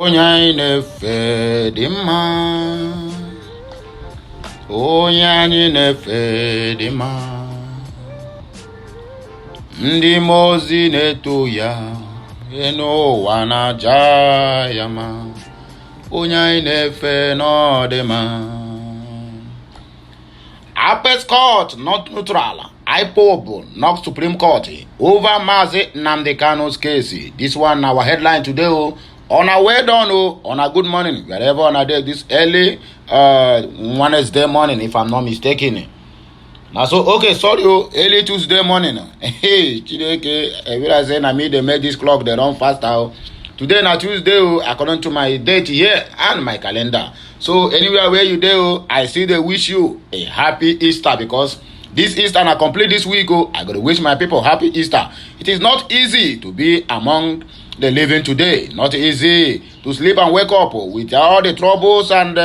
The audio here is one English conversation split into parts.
Onye anyị na-efe dị mma. Onye anyị na-efe dị mma. Ndị mmụọ ozi na-eto ya n'ụwa na-aja ya mma. Onye anyị na-efe nọ dị mma. Apex Court not neutral. IPOB knocked Supreme Court over Mazi Nnamdi Kanu's case. This one our headline today. On our way down, on a good morning, wherever on a day this early Wednesday morning, if I'm not mistaken. Now so okay, sorry, early Tuesday morning. Hey, Chideke, I say I made they make this clock they run faster. Today na Tuesday, according to my date here and my calendar. So anywhere where you there, I see they wish you a happy Easter because this Easter and I complete this week. I gotta wish my people happy Easter. It is not easy to be among the living today. Not easy to sleep and wake up with all the troubles and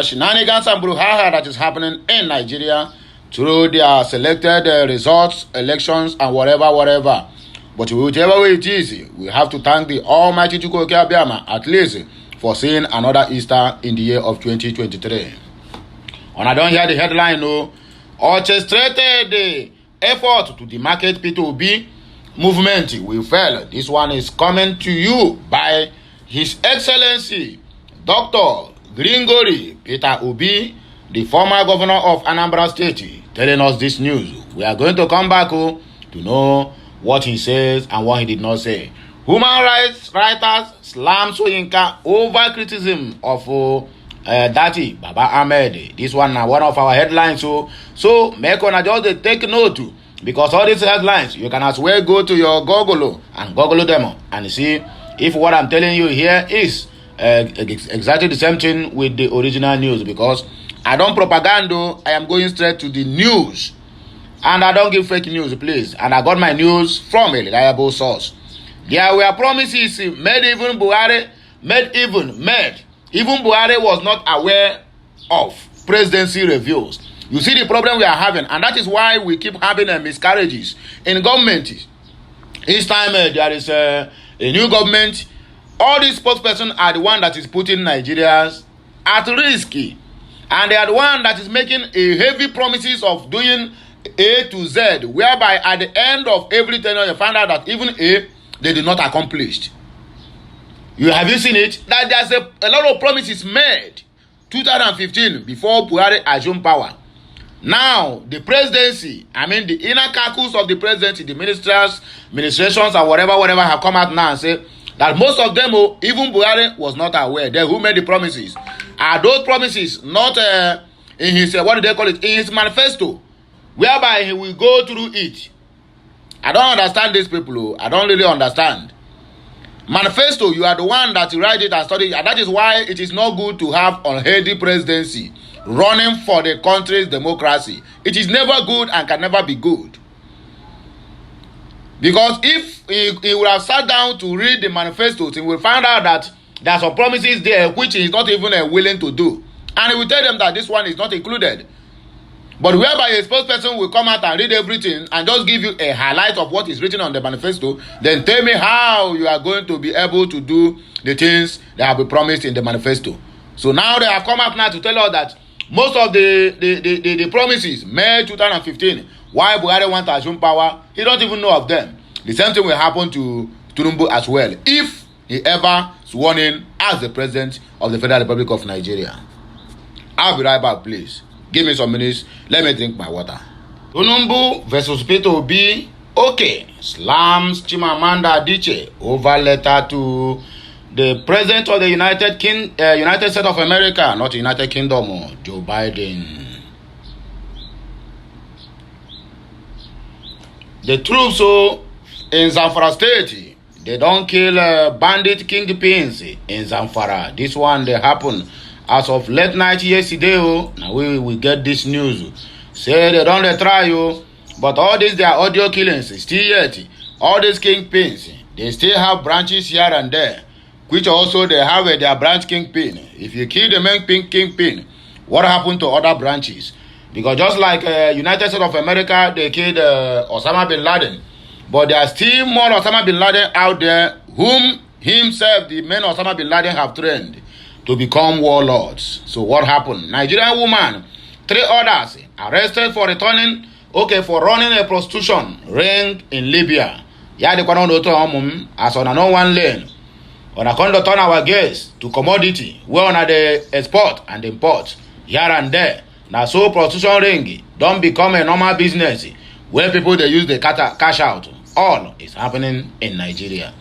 shenanigans and brouhaha that is happening in Nigeria through their selected results, elections, and whatever. But whichever way it is, we have to thank the Almighty Chukwuka Abiyama at least for seeing another Easter in the year of 2023. And I don't hear the headline, orchestrated the effort to demarcate P2B movement will fail. This one is coming to you by His Excellency Dr. Gregory Peter Obi, the former governor of Anambra State, telling us this news. We are going to come back to know what he says and what he did not say. Human rights writers slam Soyinka over criticism of Dati Baba Ahmed. This one now one of our headlines. So make on just take note because all these headlines you can as well go to your Google and Google them and see if what I'm telling you here is exactly the same thing with the original news, because I don't propaganda. I am going straight to the news. And I don't give fake news, please. And I got my news from a reliable source. There were promises made. Even Buhari was not aware of presidency reviews. You see the problem we are having, and that is why we keep having miscarriages in government. Each time there is a new government, all these spokespersons are the one that is putting Nigerians at risk. And they are the one that is making a heavy promises of doing A to Z, whereby at the end of every tenure you find out that even A, they did not accomplish. Have you seen it? That there's a lot of promises made 2015 before Buhari assumed power. Now, the presidency, the inner caucus of the presidency, the ministrations and whatever have come out now and say that most of them, even Buhari was not aware. They who made the promises. Are those promises not in his, what do they call it, in his manifesto, whereby he will go through it? I don't understand these people. I don't really understand. Manifesto, you are the one that write it and study, and that is why it is not good to have unhealthy presidency running for the country's democracy. It is never good and can never be good. Because if he would have sat down to read the manifestos, he will find out that there are some promises there which he is not even willing to do. And he will tell them that this one is not included. But whereby a spokesperson will come out and read everything and just give you a highlight of what is written on the manifesto, then tell me how you are going to be able to do the things that have been promised in the manifesto. So now they have come out now to tell us that most of the promises made 2015, why Buhari want to assume power, he don't even know of them. The same thing will happen to Tinubu as well, if he ever sworn in as the president of the Federal Republic of Nigeria. I'll be right back, please. Give me some minutes. Let me drink my water. Tinubu versus Peter Obi. Okay. Slams Chimamanda Adichie over letter to the president of the United States of America, not United Kingdom, Joe Biden. The troops in Zamfara state, they don't kill bandit kingpins in Zamfara. This one they happen as of late night yesterday. Now we get this news. Say they don't try but all these their audio killings still yet. All these kingpins, they still have branches here and there, which also they have their branch kingpin. If you kill the main kingpin, what happened to other branches? Because just like United States of America, they killed Osama bin Laden, but there are still more Osama bin Laden out there whom himself, the men Osama bin Laden have trained to become warlords. So what happened? Nigerian woman, 3 others arrested for for running a prostitution ring in Libya. Yeah, they cannot as on no one lane. On a conduct turn our gaze to commodity, where on the export and import here and there. Now so prostitution ring don't become a normal business where people they use the cash out. All is happening in Nigeria.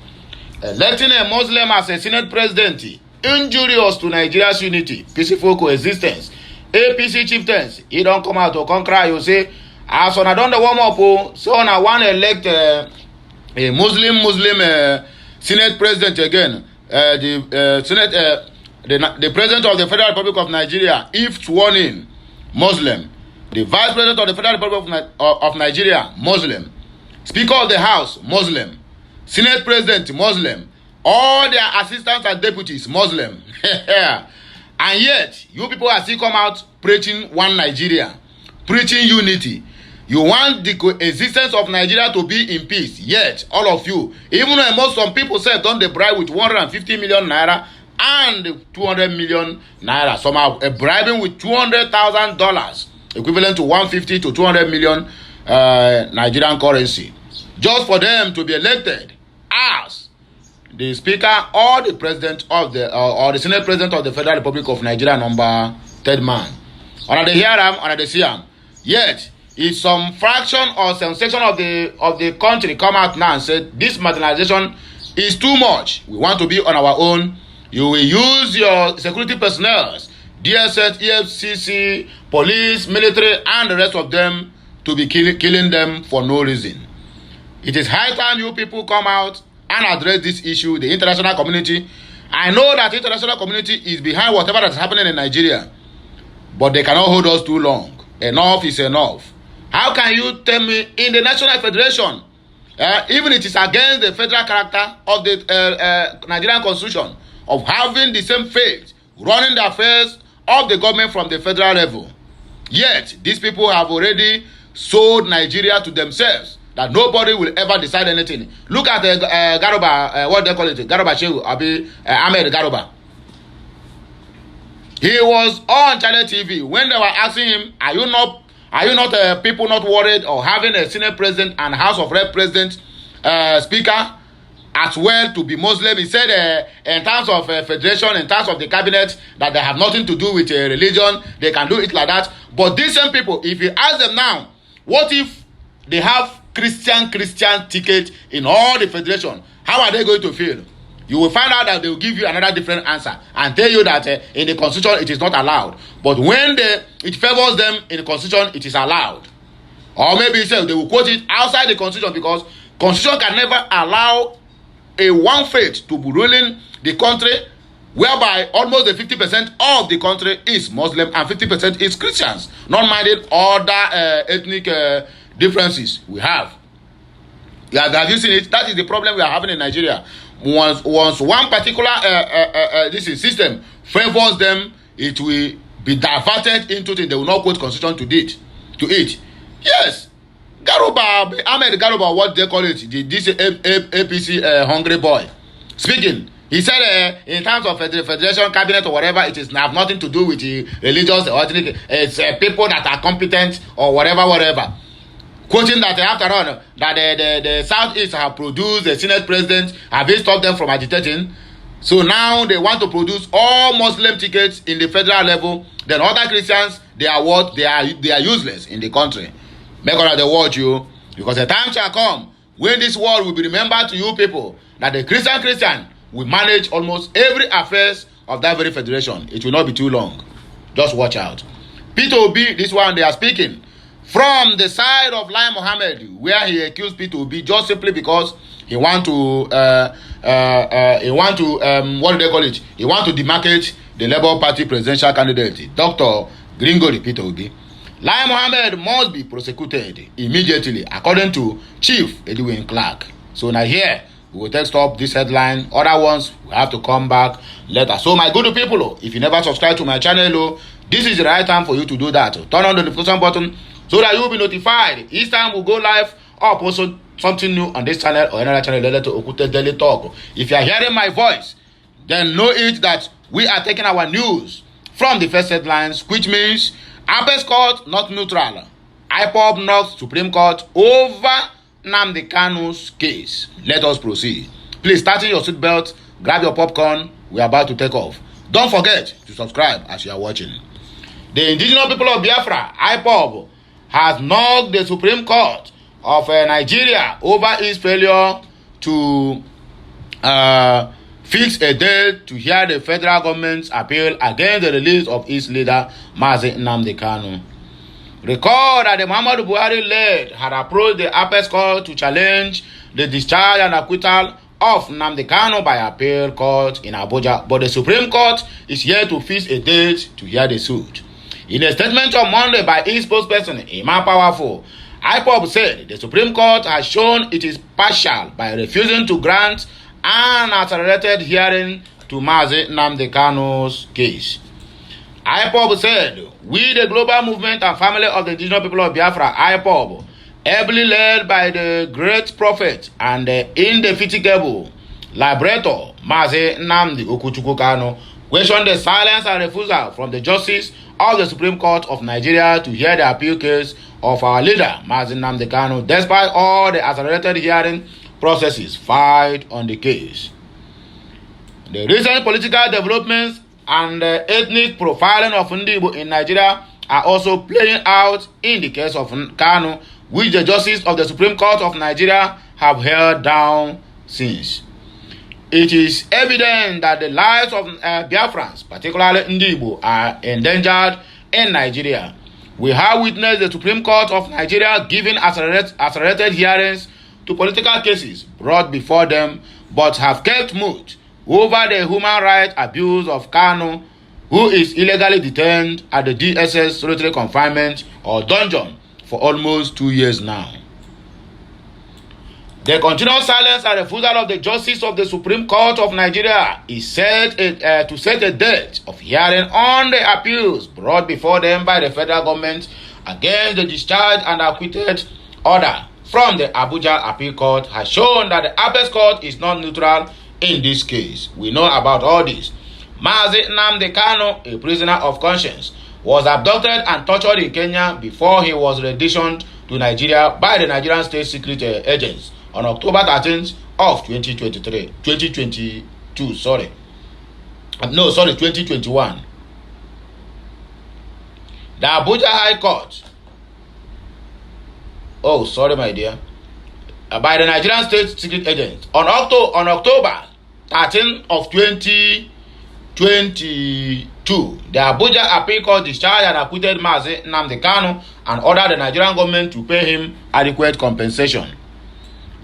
Electing a Muslim as a Senate president, injurious to Nigeria's unity, peaceful coexistence. APC chieftains, he don't come out to cry. You say, as on I don't warm up, so on I want to elect a Muslim Senate president again. The president of the Federal Republic of Nigeria, if sworn in, Muslim. The vice president of the Federal Republic of Nigeria, Muslim. Speaker of the House, Muslim. Senate president, Muslim. All their assistants and deputies, Muslim. And yet, you people are still come out preaching one Nigeria, preaching unity. You want the coexistence of Nigeria to be in peace. Yet, all of you, even among some people say don't they bribe with 150 million naira and 200 million naira. Some are bribing with $200,000, equivalent to 150 to 200 million Nigerian currency, just for them to be elected as the speaker or the president of the or the senate president of the Federal Republic of Nigeria, number 3rd man. Under the hear am, under the see am. Yet, if some fraction or some section of the country come out now and say this marginalization is too much, we want to be on our own, you will use your security personnel, DSS, EFCC, police, military, and the rest of them to be killing them for no reason. It is high time you people come out and address this issue, the international community. I know that the international community is behind whatever that's happening in Nigeria, but they cannot hold us too long. Enough is enough. How can you tell me in the National Federation, even it is against the federal character of the Nigerian Constitution, of having the same faith, running the affairs of the government from the federal level. Yet, these people have already sold Nigeria to themselves, that nobody will ever decide anything. Look at the Garuba, what they call it, Garuba Shehu, Ahmed Garuba. He was on Channel TV when they were asking him, are you not people not worried or having a Senate president and House of Rep president speaker as well to be Muslim? He said in terms of federation, in terms of the cabinet, that they have nothing to do with religion, they can do it like that. But these same people, if you ask them now, what if they have Christian ticket in all the federation? How are they going to feel? You will find out that they will give you another different answer and tell you that in the constitution it is not allowed. But when it favors them in the constitution, it is allowed. Or maybe they will quote it outside the constitution, because constitution can never allow a one faith to be ruling the country, whereby almost the 50% of the country is Muslim and 50% is Christians, not minded other ethnic differences we have. Have you seen it? That is the problem we are having in Nigeria. Once one particular this system favors them, it will be diverted into it. They will not quote constitution to it. Yes, Garuba, Ahmed Garuba, what they call it, this APC hungry boy, speaking. He said in terms of the federation cabinet or whatever, it is have nothing to do with the religious or ethnic. It's people that are competent or whatever. Quoting that after all, that the Southeast have produced a Senate president, have they stopped them from agitating? So now they want to produce all Muslim tickets in the federal level. Then other Christians, they are what? They are useless in the country. Make sure they watch you, because the time shall come when this world will be remembered to you people that the Christian will manage almost every affairs of that very federation. It will not be too long. Just watch out. Peter Obi, this one they are speaking from the side of Lai Mohammed, where he accused Peter Obi just simply because he want to what do they call it? He want to demarcate the Labour Party presidential candidate, Dr. Gringori Peter Obi. Lai Mohammed must be prosecuted immediately, according to Chief Edwin Clark. So now here we will take stop this headline. Other ones we have to come back later. So my good people, if you never subscribe to my channel, this is the right time for you to do that. Turn on the notification button so that you will be notified each time we go live or post something new on this channel or another channel related to Okute Daily Talk. If you are hearing my voice, then know it that we are taking our news from the first headlines, which means Apex Court not neutral. IPOB knocks Supreme Court over Nnamdi Kanu's case. Let us proceed. Please tighten your seatbelt, grab your popcorn. We are about to take off. Don't forget to subscribe as you are watching. The indigenous people of Biafra, IPOB, has knocked the Supreme Court of Nigeria over its failure to fix a date to hear the federal government's appeal against the release of its leader, Mazi Nnamdi Kanu. Recall that the Muhammadu Buhari led had approached the Apex Court to challenge the discharge and acquittal of Nnamdi Kanu by appeal court in Abuja, but the Supreme Court is yet to fix a date to hear the suit. In a statement on Monday by its spokesperson, Imam Powerful, IPOB said the Supreme Court has shown it is partial by refusing to grant an accelerated hearing to Mazi Nnamdi Kanu's case. IPOB said, we the global movement and family of the indigenous people of Biafra, IPOB, ably led by the great prophet and the indefatigable liberator, Mazi Nnamdi Kanu, questioned the silence and refusal from the justice of the Supreme Court of Nigeria to hear the appeal case of our leader, Mazi Nnamdi Kanu, despite all the accelerated hearing processes filed on the case. The recent political developments and ethnic profiling of Ndibo in Nigeria are also playing out in the case of Kanu, which the justice of the Supreme Court of Nigeria have held down since. It is evident that the lives of Biafrans, particularly Ndibo, are endangered in Nigeria. We have witnessed the Supreme Court of Nigeria giving accelerated hearings to political cases brought before them, but have kept mute over the human rights abuse of Kanu, who is illegally detained at the DSS solitary confinement or dungeon for almost 2 years now. The continued silence and refusal of the justice of the Supreme Court of Nigeria is set to set a date of hearing on the appeals brought before them by the federal government against the discharge and acquitted order from the Abuja Appeal Court has shown that the Apex Court is not neutral in this case. We know about all this. Mazi Nnamdi Kanu, a prisoner of conscience, was abducted and tortured in Kenya before he was renditioned to Nigeria by the Nigerian State Secret Agents on October 13th of 2021. The Abuja High Court, by the Nigerian State Secret Agents on October 13th of 2022, the Abuja Appeal Court discharged and acquitted Mazi Nnamdi Kanu and ordered the Nigerian government to pay him adequate compensation.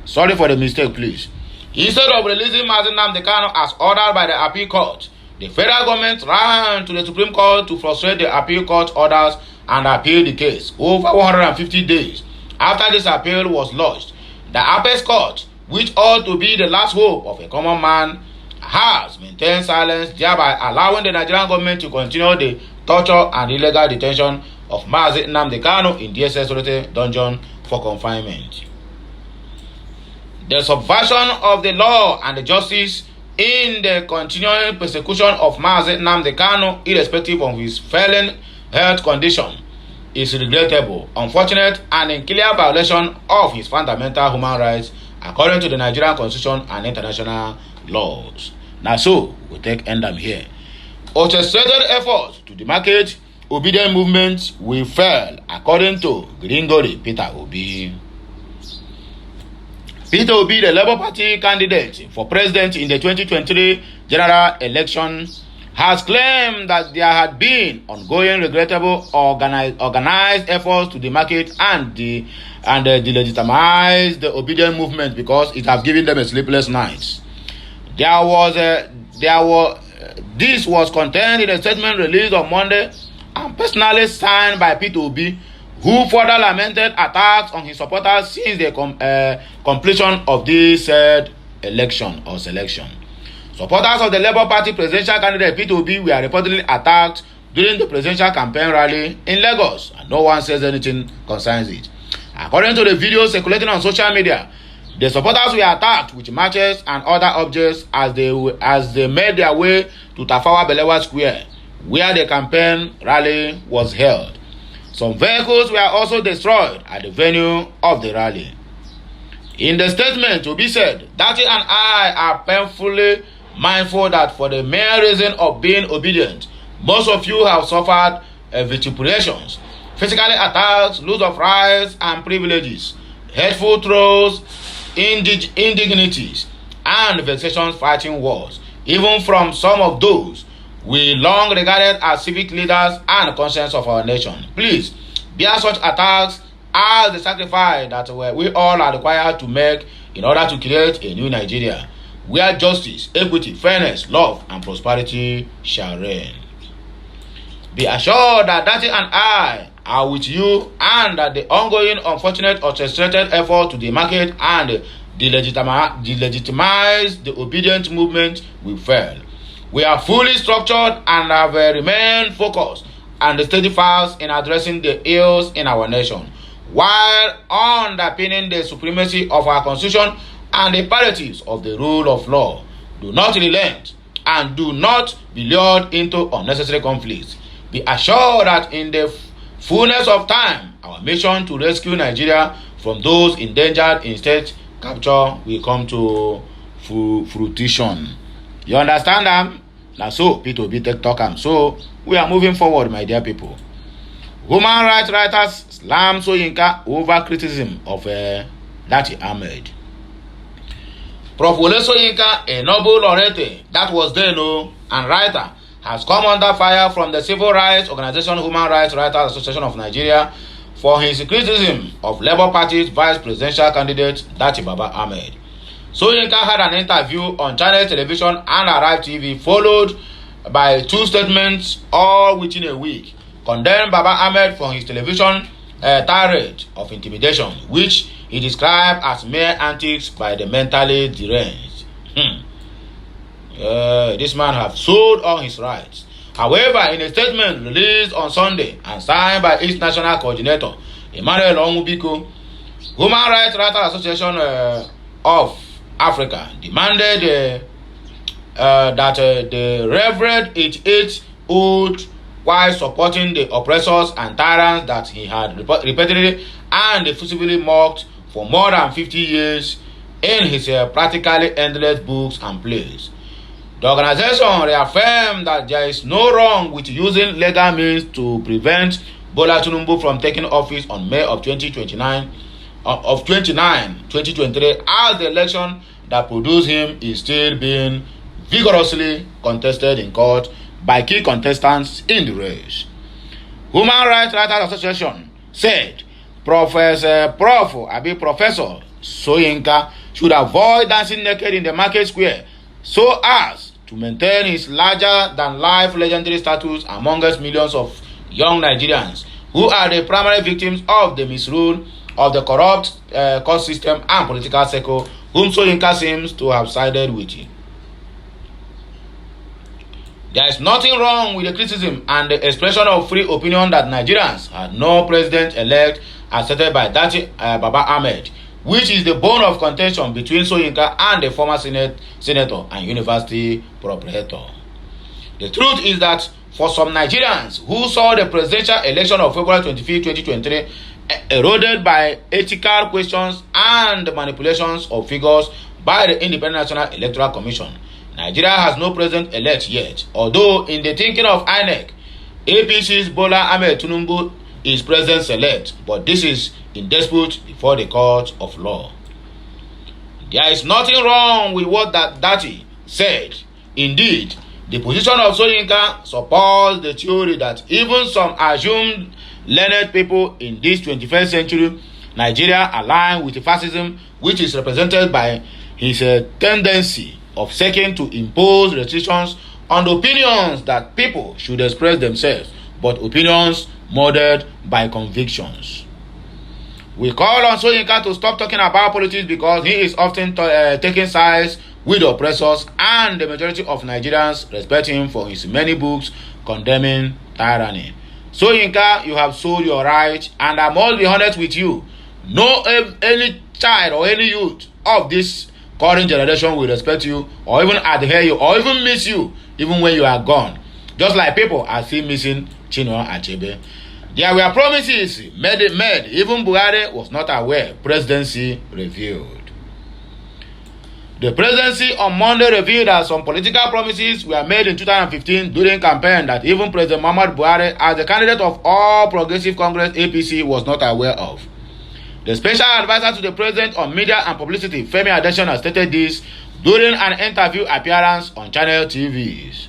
Sorry for the mistake, please. Instead of releasing Mazi Nnamdi Kanu as ordered by the Appeal Court, the federal government ran to the Supreme Court to frustrate the Appeal Court orders and appeal the case. Over 150 days after this appeal was lodged, the Apex Court, which ought to be the last hope of a common man, has maintained silence, thereby allowing the Nigerian government to continue the torture and illegal detention of Mazi Nnamdi Kanu in DSS solitary dungeon for confinement. The subversion of the law and the justice in the continuing persecution of Mazi Nnamdi Kanu, irrespective of his failing health condition, is regrettable, unfortunate, and in clear violation of his fundamental human rights according to the Nigerian Constitution and international laws. Now so, we take end up here. Orchestrated efforts to demarcate obedient movements will fail according to Gringori Peter Obi. Peter Obi, the Labour Party candidate for president in the 2023 general election, has claimed that there had been ongoing regrettable organized efforts to demarcate and delegitimize the obedient movement because it has given them a sleepless night. This was contained in a statement released on Monday and personally signed by Peter Obi, who further lamented attacks on his supporters since the completion of this said election or selection. Supporters of the Labour Party presidential candidate Peter Obi were reportedly attacked during the presidential campaign rally in Lagos, and no one says anything concerns it. According to the video circulating on social media, The supporters were attacked with matches and other objects as they made their way to Tafawa Balewa Square, where the campaign rally was held. Some vehicles were also destroyed at the venue of the rally. In the statement to be said, Daddy and I are painfully mindful that for the mere reason of being obedient, most of you have suffered vituperations, physical attacks, loss of rights and privileges, hateful throws, indignities, and vexations fighting wars, even from some of those we long regarded as civic leaders and conscience of our nation. Please bear such attacks as the sacrifice that we all are required to make in order to create a new Nigeria, where justice, equity, fairness, love, and prosperity shall reign. Be assured that Daddy and I are with you, and that the ongoing unfortunate orchestrated effort to demarcate and delegitimize the obedient movement will fail. We are fully structured and have remained focused and steadfast in addressing the ills in our nation, while underpinning the supremacy of our constitution and the imperatives of the rule of law. Do not relent and do not be lured into unnecessary conflicts. Be assured that in the fullness of time, our mission to rescue Nigeria from those endangered in state capture will come to fruition. You understand them? Now so, P2B TikTok. So, we are moving forward, my dear people. Human rights writers slam Soyinka over criticism of Dati Ahmed. Prof. Wole Soyinka, a Nobel laureate that was then and writer, has come under fire from the civil rights organization Human Rights Writers Association of Nigeria for his criticism of Labour Party's vice presidential candidate Dati Baba Ahmed. Soyinka had an interview on Channel Television and Arrive TV, followed by 2 statements all within a week, condemned Baba Ahmed for his television tirade of intimidation, which he described as mere antics by the mentally deranged. This man have sold all his rights. However, in a statement released on Sunday and signed by its national coordinator, Emmanuel Onwubiko, Human Rights Writers Association of Africa demanded that the Reverend H.H. Old, while supporting the oppressors and tyrants that he had repeatedly and effusively mocked for more than 50 years in his practically endless books and plays. The organization reaffirmed that there is no wrong with using legal means to prevent Bola Tinubu from taking office on May of 2023, as the election that produced him is still being vigorously contested in court by key contestants in the race. Human Rights Writers Association said Professor Soyinka should avoid dancing naked in the market square so as to maintain his larger-than-life legendary status amongst millions of young Nigerians who are the primary victims of the misrule of the corrupt court system and political circle whom Soyinka seems to have sided with. There is nothing wrong with the criticism and the expression of free opinion that Nigerians had no president-elect as stated by Dati Baba Ahmed, which is the bone of contention between Soyinka and the former senator and university proprietor. The truth is that for some Nigerians who saw the presidential election of February 25, 2023 eroded by ethical questions and manipulations of figures by the Independent National Electoral Commission, Nigeria has no president-elect yet, although in the thinking of INEC, APC's Bola Ahmed Tinubu is president-elect, but this is in dispute before the court of law. There is nothing wrong with what Dati said. Indeed, the position of Soyinka supports the theory that even some assumed learned people in this 21st century Nigeria align with fascism, which is represented by his tendency of seeking to impose restrictions on the opinions that people should express themselves, but opinions molded by convictions. We call on Soyinka to stop talking about politics because he is often taking sides with the oppressors, and the majority of Nigerians respect him for his many books condemning tyranny. Soyinka, you have sold your right, and I must be honest with you. No any child or any youth of this current generation will respect you, or even adhere you, or even miss you, even when you are gone. Just like people are still missing Chinua Achebe. There were promises made. Even Buhari was not aware. Presidency revealed. The presidency on Monday revealed that some political promises were made in 2015 during campaign that even President Muhammadu Buhari, as the candidate of All Progressive Congress (APC), was not aware of. The special advisor to the president on media and publicity, Femi Adesina, stated this during an interview appearance on channel TVs.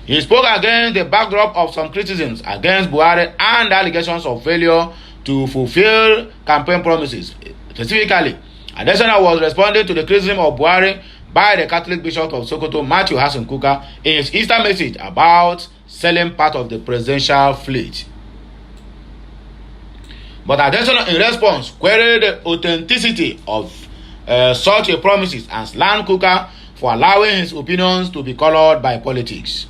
He spoke against the backdrop of some criticisms against Buhari and allegations of failure to fulfill campaign promises. Specifically, Adesina was responding to the criticism of Buhari by the Catholic Bishop of Sokoto, Matthew Hassan Kuka, in his Easter message about selling part of the presidential fleet. But Adesina, in response, queried the authenticity of such a promises and slammed Kuka for allowing his opinions to be colored by politics.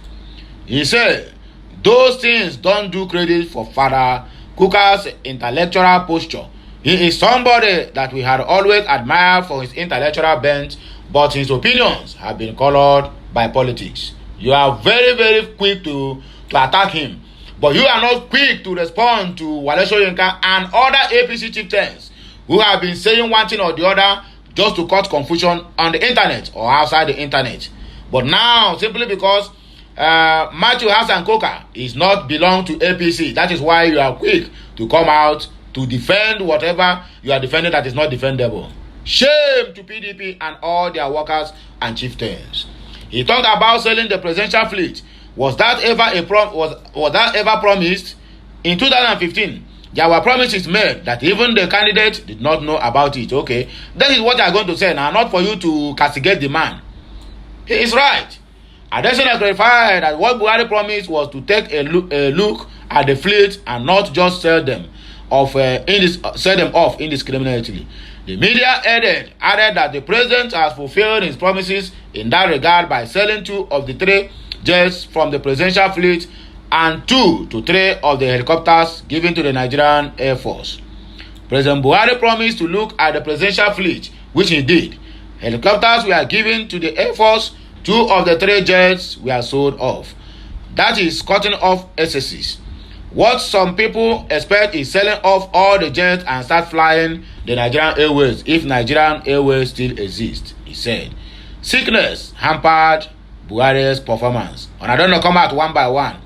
He said, those things don't do credit for Father Kuka's intellectual posture. He is somebody that we had always admired for his intellectual bent, but his opinions have been colored by politics. You are very, very quick to attack him, but you are not quick to respond to Wale Soyinka and other APC chieftains who have been saying one thing or the other just to cause confusion on the internet or outside the internet. But now, simply because Matthew Hassan Kuka is not belong to APC, that is why you are quick to come out to defend whatever you are defending that is not defendable. Shame to PDP and all their workers and chieftains. He talked about selling the presidential fleet. Was that ever promised? In 2015, there were promises made that even the candidate did not know about it. Okay, that is what they are going to say now, not for you to castigate the man. He is right. Adesina clarified that what Buhari promised was to take a look at the fleet and not just sell them off indiscriminately. The media added that the president has fulfilled his promises in that regard by selling 2 of the 3 jets from the presidential fleet and 2 to 3 of the helicopters given to the Nigerian Air Force. President Buhari promised to look at the presidential fleet, which he did. Helicopters were given to the Air Force. 2 of the 3 jets were sold off. That is cutting off excesses. What some people expect is selling off all the jets and start flying the Nigerian Airways if Nigerian Airways still exists, he said. Sickness hampered Buhari's performance. And I don't know, come out one by one.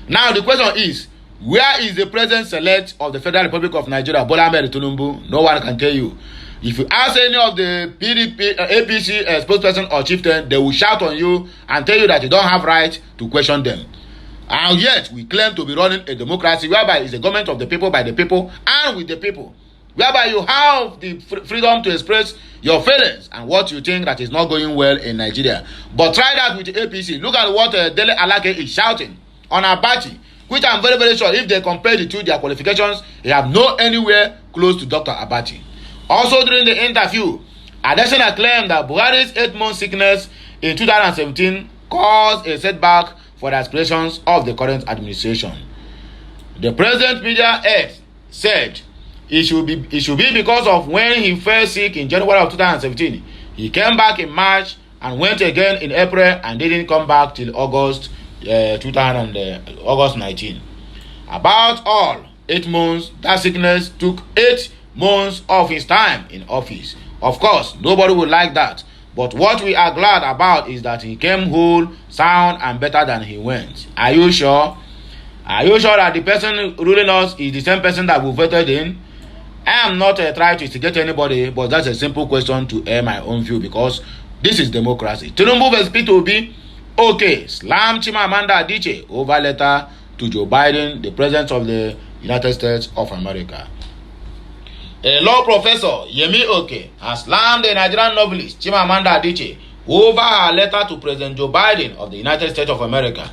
Now the question is, where is the present select of the Federal Republic of Nigeria, Bola Ahmed Tinubu? No one can tell you. If you ask any of the PDP, APC spokesperson or chieftain, they will shout on you and tell you that you don't have right to question them. And yet, we claim to be running a democracy whereby it's a government of the people, by the people, and with the people. Whereby you have the freedom to express your feelings and what you think that is not going well in Nigeria. But try that with the APC. Look at what Dele Alake is shouting on Abachi, which I'm very, very sure if they compare the two, their qualifications, they have no anywhere close to Dr. Abachi. Also, during the interview, Adesina claimed that Buhari's 8-month sickness in 2017 caused a setback for the aspirations of the current administration. The president media head said it should be because of when he fell sick in January of 2017. He came back in March and went again in April and didn't come back till August 19. About all 8 months, that sickness took 8 months of his time in office. Of course, nobody would like that. But what we are glad about is that he came whole, sound, and better than he went. Are you sure? Are you sure that the person ruling us is the same person that we voted in? I am not trying to instigate anybody, but that's a simple question to air my own view because this is democracy. Tinubu vs P2B, okay, slam Chimamanda Adichie over letter to Joe Biden, the president of the United States of America. A law professor, Yemi Oke, has slammed the Nigerian novelist Chimamanda Adichie over her letter to President Joe Biden of the United States of America.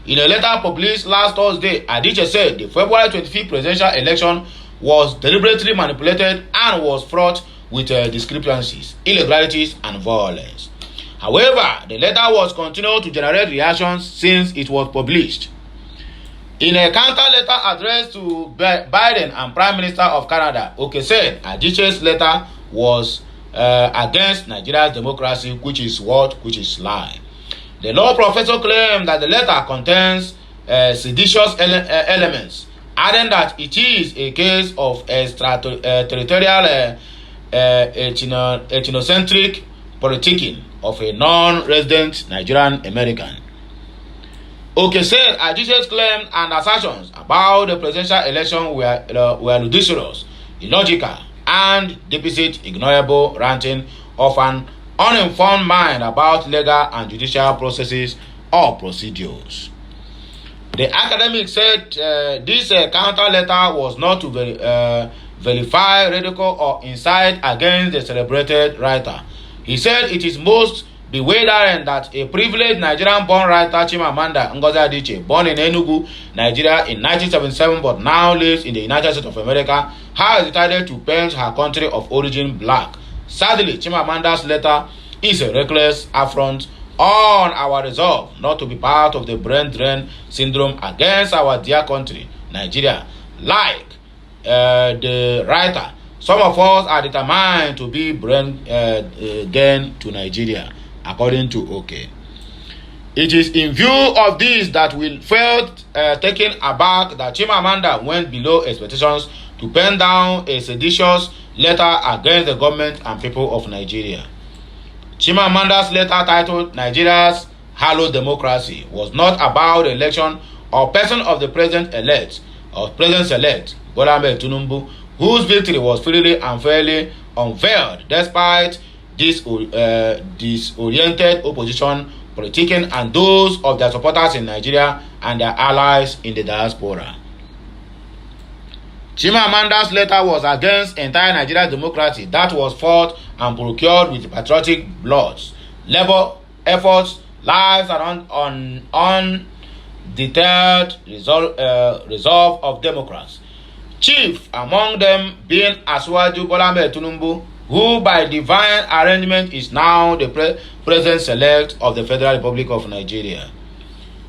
In a letter published last Thursday, Adichie said the February 25th presidential election was deliberately manipulated and was fraught with discrepancies, irregularities, and violence. However, the letter was continued to generate reactions since it was published. In a counter letter addressed to Biden and Prime Minister of Canada, Oke said Adichie's letter was against Nigeria's democracy, which is what? Which is lie. The law professor claimed that the letter contains seditious elements, adding that it is a case of extraterritorial ethnocentric politicking of a non-resident Nigerian American. Okay, said Adichie's claims and assertions about the presidential election were ludicrous, illogical, and deficit ignorable ranting of an uninformed mind about legal and judicial processes or procedures. The academic said this counter letter was not to verify, ridicule, or incite against the celebrated writer. He said it is most bewildering that a privileged Nigerian-born writer, Chimamanda Ngozi Adichie, born in Enugu, Nigeria in 1977 but now lives in the United States of America, has decided to paint her country of origin black. Sadly, Chimamanda's letter is a reckless affront on our resolve not to be part of the brain drain syndrome against our dear country, Nigeria. Like the writer, some of us are determined to be brain drain to Nigeria, according to OK. It is in view of this that we felt taken aback that Chimamanda went below expectations to pen down a seditious letter against the government and people of Nigeria. Chimamanda's letter, titled Nigeria's Hallowed Democracy, was not about the election or person of the president-elect or president-elect, Bola Ahmed Tinubu, whose victory was freely and fairly unveiled despite disoriented opposition politicking and those of their supporters in Nigeria and their allies in the diaspora. Chimamanda's letter was against entire Nigerian democracy that was fought and procured with patriotic blood, labor, efforts, lives, and undeterred resolve of Democrats. Chief among them being Asiwaju Bola Ahmed Tinubu, who by divine arrangement is now the president-elect of the Federal Republic of Nigeria.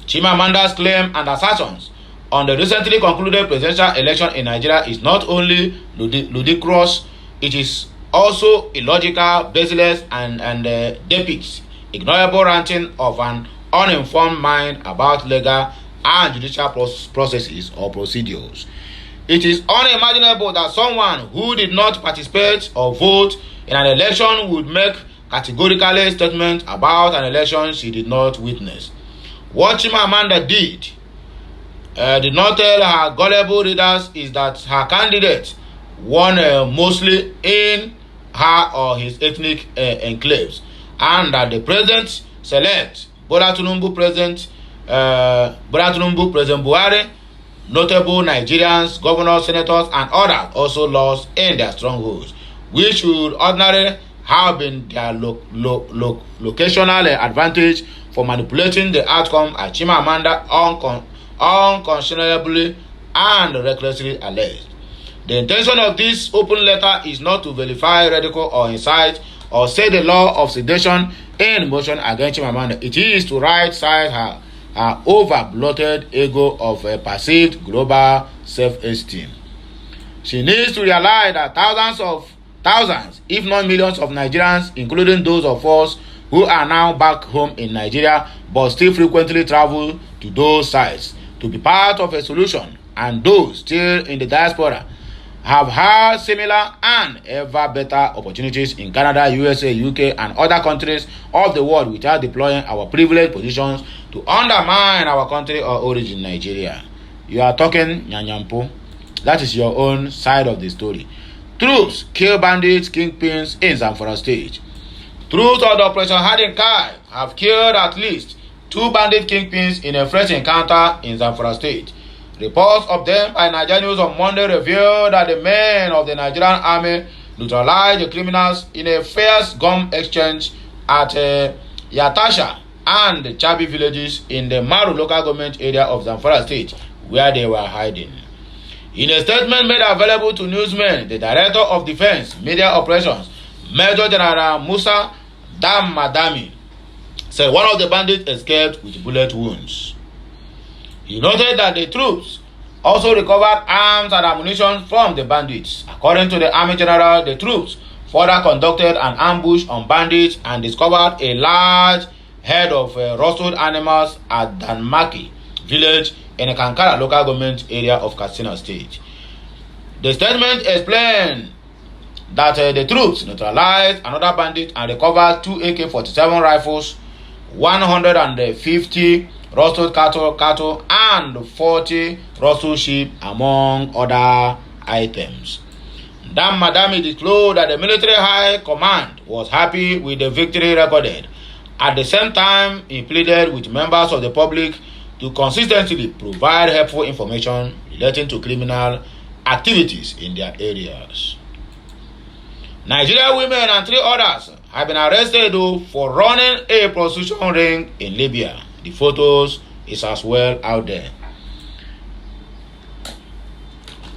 Chimamanda's claim and assertions on the recently concluded presidential election in Nigeria is not only ludicrous, it is also illogical, baseless, and depicts ignorable ranting of an uninformed mind about legal and judicial processes or procedures. It is unimaginable that someone who did not participate or vote in an election would make categorically statements about an election she did not witness. What Chimamanda did not tell her gullible readers is that her candidate won mostly in her or his ethnic enclaves, and that the president-elect, President Buhari, notable Nigerians, governors, senators, and others also lost in their strongholds, which would ordinarily have been their locational advantage for manipulating the outcome, as Chimamanda unconscionably and recklessly alleged. The intention of this open letter is not to vilify, ridicule, or incite, or say the law of sedition in motion against Chimamanda. It is to right-size her over-bloated ego of a perceived global self-esteem. She needs to realize that thousands, if not millions of Nigerians, including those of us who are now back home in Nigeria but still frequently travel to those sites to be part of a solution, and those still in the diaspora have had similar and ever better opportunities in Canada, USA, UK, and other countries of the world without deploying our privileged positions to undermine our country or origin, Nigeria. You are talking Nyanyampo. That is your own side of the story. Troops kill bandits, kingpins in Zamfara state. Troops of the Operation Hardin Kai have killed at least 2 bandit kingpins in a fresh encounter in Zamfara state. Reports of them by Nigerian News on Monday revealed that the men of the Nigerian army neutralized the criminals in a fierce gun exchange at Yatasha and the Chabi villages in the Maru local government area of Zamfara state, where they were hiding. In a statement made available to newsmen, the Director of Defense Media Operations, Major General Musa Damadami, said one of the bandits escaped with bullet wounds. He noted that the troops also recovered arms and ammunition from the bandits. According to the Army General, the troops further conducted an ambush on bandits and discovered a large herd of rustled animals at Danmaki village in the Kankara local government area of Katsina State. The statement explained that the troops neutralized another bandit and recovered 2 AK-47 rifles, 150 rustled cattle and 40 rustled sheep, among other items. Madami disclosed that the military high command was happy with the victory recorded. At the same time, he pleaded with members of the public to consistently provide helpful information relating to criminal activities in their areas. Nigerian women and 3 others have been arrested for running a prostitution ring in Libya. The photos is as well out there.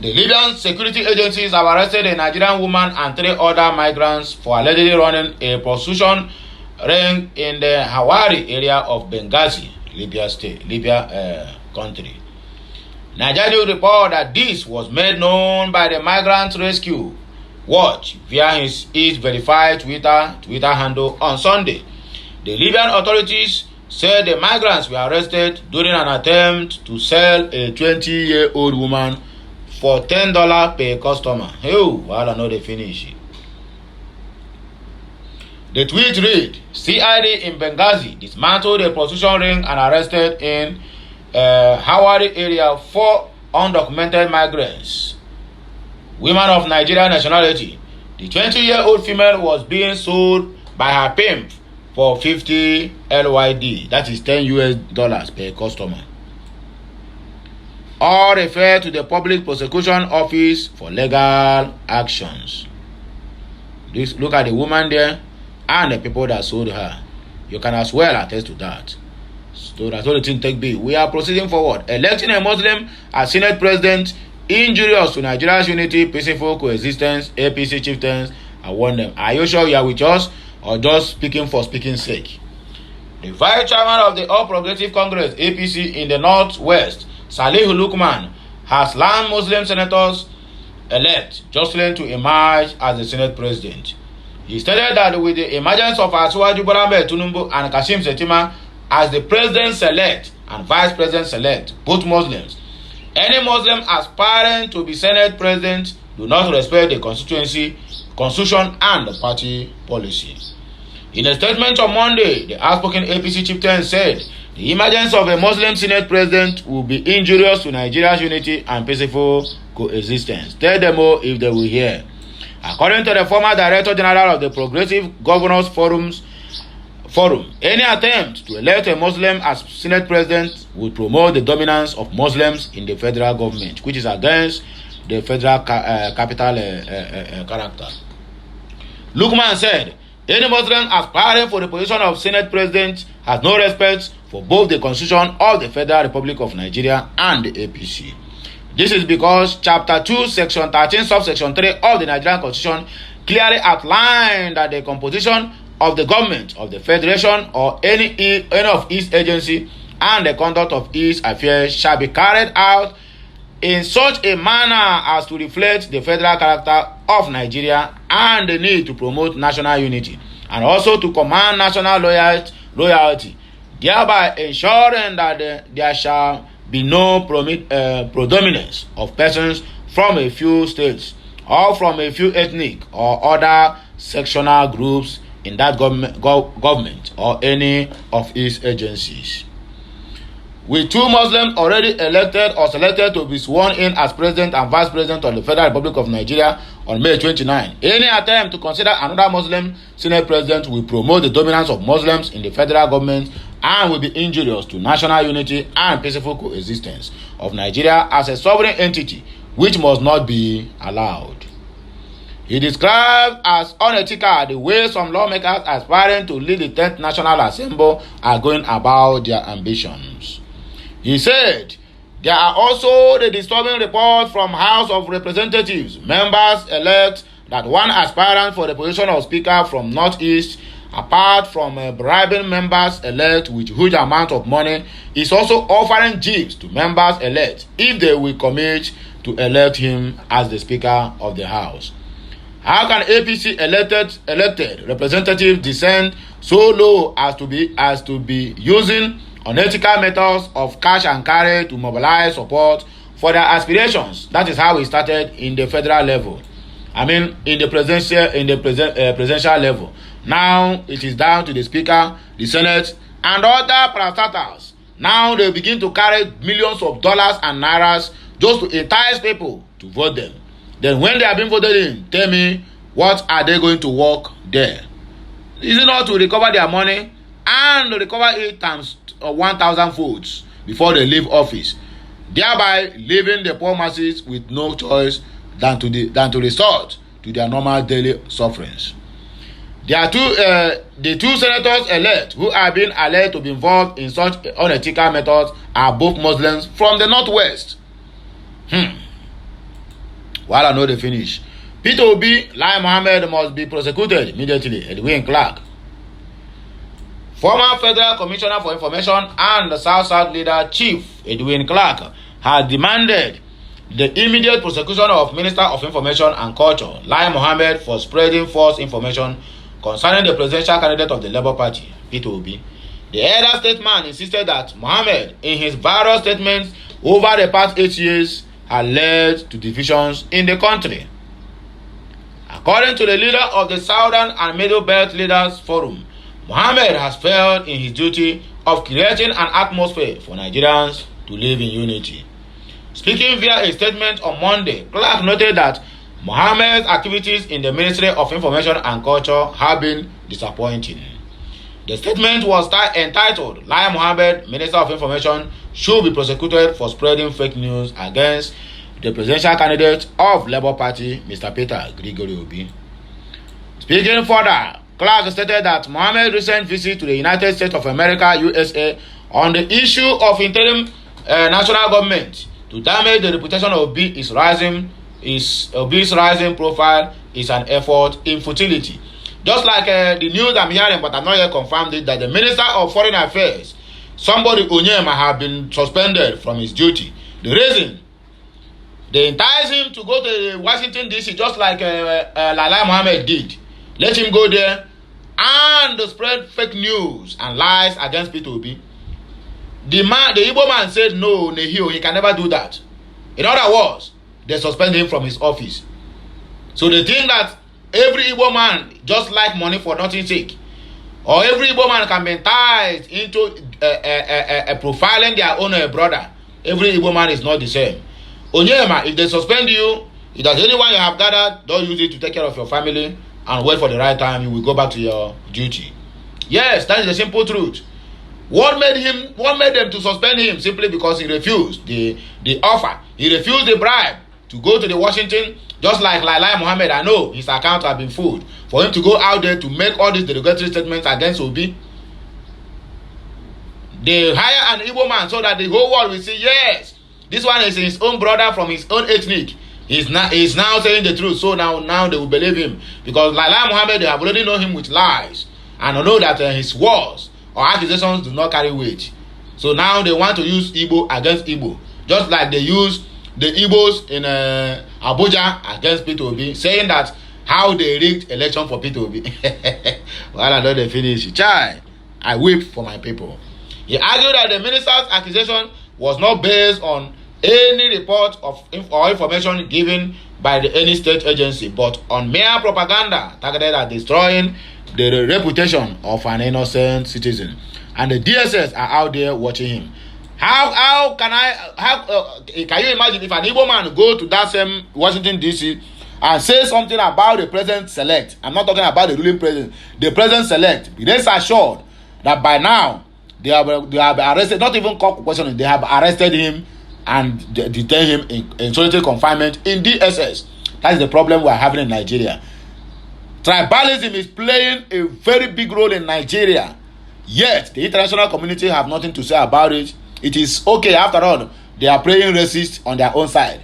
The Libyan security agencies have arrested a Nigerian woman and 3 other migrants for allegedly running a prostitution ring in the Hawari area of Benghazi, Libya country. Nigeria report that this was made known by the Migrant Rescue Watch via his verified Twitter handle on Sunday. The Libyan authorities said the migrants were arrested during an attempt to sell a 20-year-old woman for $10 per customer. I know they finish. The tweet read, CID in Benghazi dismantled a prostitution ring and arrested in Hawari area 4 undocumented migrants, women of Nigerian nationality. The 20-year-old female was being sold by her pimp for 50 LYD, that is $10 per customer. All refer to the Public Prosecution Office for legal actions. Look at the woman there and the people that sold her. You can as well attest to that. So that's all the thing take be. We are proceeding forward. Electing a Muslim as Senate President injurious to Nigeria's unity, peaceful coexistence. APC chieftains, I warn them. Are you sure you are with us or just speaking for speaking's sake? The Vice Chairman of the All Progressive Congress, APC, in the Northwest, Salih Lukman, has slammed Muslim senators elect jostling to emerge as the Senate President. He stated that with the emergence of Asiwaju Bola Ahmed Tinubu and Kashim Shettima as the President-elect and Vice President-elect, both Muslims, any Muslim aspiring to be Senate President do not respect the constitution and the party policy. In a statement on Monday, the outspoken APC chieftain said the emergence of a Muslim Senate President will be injurious to Nigeria's unity and peaceful coexistence. Tell them all if they will hear. According to the former Director General of the Progressive Governors Forum, any attempt to elect a Muslim as Senate President would promote the dominance of Muslims in the federal government, which is against the federal capital character. Lukman said, any Muslim aspiring for the position of Senate President has no respect for both the Constitution of the Federal Republic of Nigeria and the APC. This is because Chapter 2, Section 13, Subsection 3 of the Nigerian Constitution clearly outlined that the composition of the government of the Federation or any of its agency and the conduct of its affairs shall be carried out in such a manner as to reflect the federal character of Nigeria and the need to promote national unity and also to command national loyalty, thereby ensuring that there shall be no predominance of persons from a few states or from a few ethnic or other sectional groups in that government or any of its agencies. With 2 Muslims already elected or selected to be sworn in as President and Vice President of the Federal Republic of Nigeria on May 29, any attempt to consider another Muslim Senate President will promote the dominance of Muslims in the federal government and will be injurious to national unity and peaceful coexistence of Nigeria as a sovereign entity, which must not be allowed. He described as unethical the way some lawmakers aspiring to lead the 10th National Assembly are going about their ambitions. He said, there are also the disturbing reports from House of Representatives, members-elect, that one aspirant for the position of Speaker from Northeast, apart from bribing members-elect with huge amount of money, is also offering gifts to members-elect if they will commit to elect him as the Speaker of the House. How can APC elected representatives descend so low as to be using unethical methods of cash and carry to mobilize support for their aspirations? That is how it started in the federal level. I mean, in the presidential level. Now it is down to the Speaker, the Senate, and other parastatals. Now they begin to carry millions of dollars and nairas just to entice people to vote them. Then when they have been voted in, tell me, what are they going to work there? Is it not to recover their money and recover it times 1,000 votes before they leave office, thereby leaving the poor masses with no choice than to resort to their normal daily sufferings? There are the two senators-elect who are being alleged to be involved in such unethical methods are both Muslims from the northwest. While I know the finish, Peter Obi, Lai Mohammed must be prosecuted immediately. Edwin Clark, former Federal Commissioner for Information and the South-South leader Chief Edwin Clark, has demanded the immediate prosecution of Minister of Information and Culture, Lai Mohammed, for spreading false information concerning the presidential candidate of the Labour Party, Peter Obi. The elder statesman insisted that Mohammed, in his various statements over the past 8 years, had led to divisions in the country. According to the leader of the Southern and Middle Belt Leaders Forum, Mohammed has failed in his duty of creating an atmosphere for Nigerians to live in unity. Speaking via a statement on Monday, Clark noted that Mohammed's activities in the Ministry of Information and Culture have been disappointing. The statement was entitled, Lai Mohammed, Minister of Information, should be prosecuted for spreading fake news against the presidential candidate of Labour Party, Mr. Peter Gregory Obi. Speaking further, Clark stated that Mohammed's recent visit to the United States of America, USA, on the issue of interim national government to damage the reputation of Obi's rising profile is an effort in futility. Just like the news I'm hearing, but I'm not yet confirmed it, that the Minister of Foreign Affairs, somebody Onyema, have been suspended from his duty. The reason they entice him to go to Washington DC, just like Lai Mohammed did. Let him go there and spread fake news and lies against Peter Obi. The Igbo man said no, he can never do that. In other words, they suspend him from his office. So they think that every Igbo man just like money for nothing's sake, or every Igbo man can be enticed into profiling their own brother. Every Igbo man is not the same. Onyema, if they suspend you, if there's anyone you have gathered, don't use it to take care of your family and wait for the right time. You will go back to your duty. Yes, that is the simple truth. What made them to suspend him? Simply because he refused the offer. He refused the bribe to go to the Washington, just like Lai Mohammed. I know his account has been full. For him to go out there to make all these derogatory statements against Obi. They hire an Igbo man so that the whole world will say, yes, this one is his own brother from his own ethnic. He's now saying the truth. So now they will believe him. Because Lai Mohammed, they have already known him with lies. And I know that his words or accusations do not carry weight. So now they want to use Igbo against Igbo. Just like they use the Igbos in Abuja against Peter Obi, saying that how they rigged election for Peter Obi. Well, I know they finish. Chai, I weep for my people. He argued that the minister's accusation was not based on any report or information given by any state agency, but on mere propaganda targeted at destroying the reputation of an innocent citizen. And the DSS are out there watching him. How can you imagine if an Igbo man go to that same Washington DC and say something about the president-select? I'm not talking about the ruling president. The president-select. Rest assured that by now they have arrested, not even called questioning, they have arrested him and detain him in solitary confinement in DSS. That is the problem we are having in Nigeria. Tribalism is playing a very big role in Nigeria. Yet the international community have nothing to say about it. It is okay, after all, they are playing racist on their own side.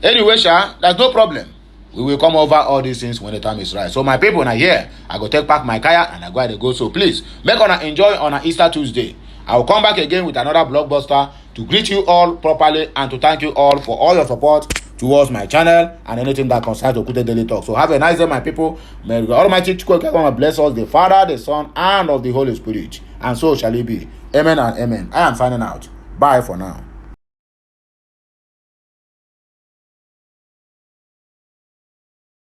Anyway, there's no problem. We will come over all these things when the time is right. So my people are here. I go take back my kaya and I go ahead and go. So please, make on enjoy on an Easter Tuesday. I will come back again with another blockbuster to greet you all properly and to thank you all for all your support towards my channel and anything that concerns Okute Daily Talk. So have a nice day, my people. May the Almighty Chukwuka bless us, the Father, the Son, and of the Holy Spirit. And so shall it be. Amen and amen. I am signing out. Bye for now.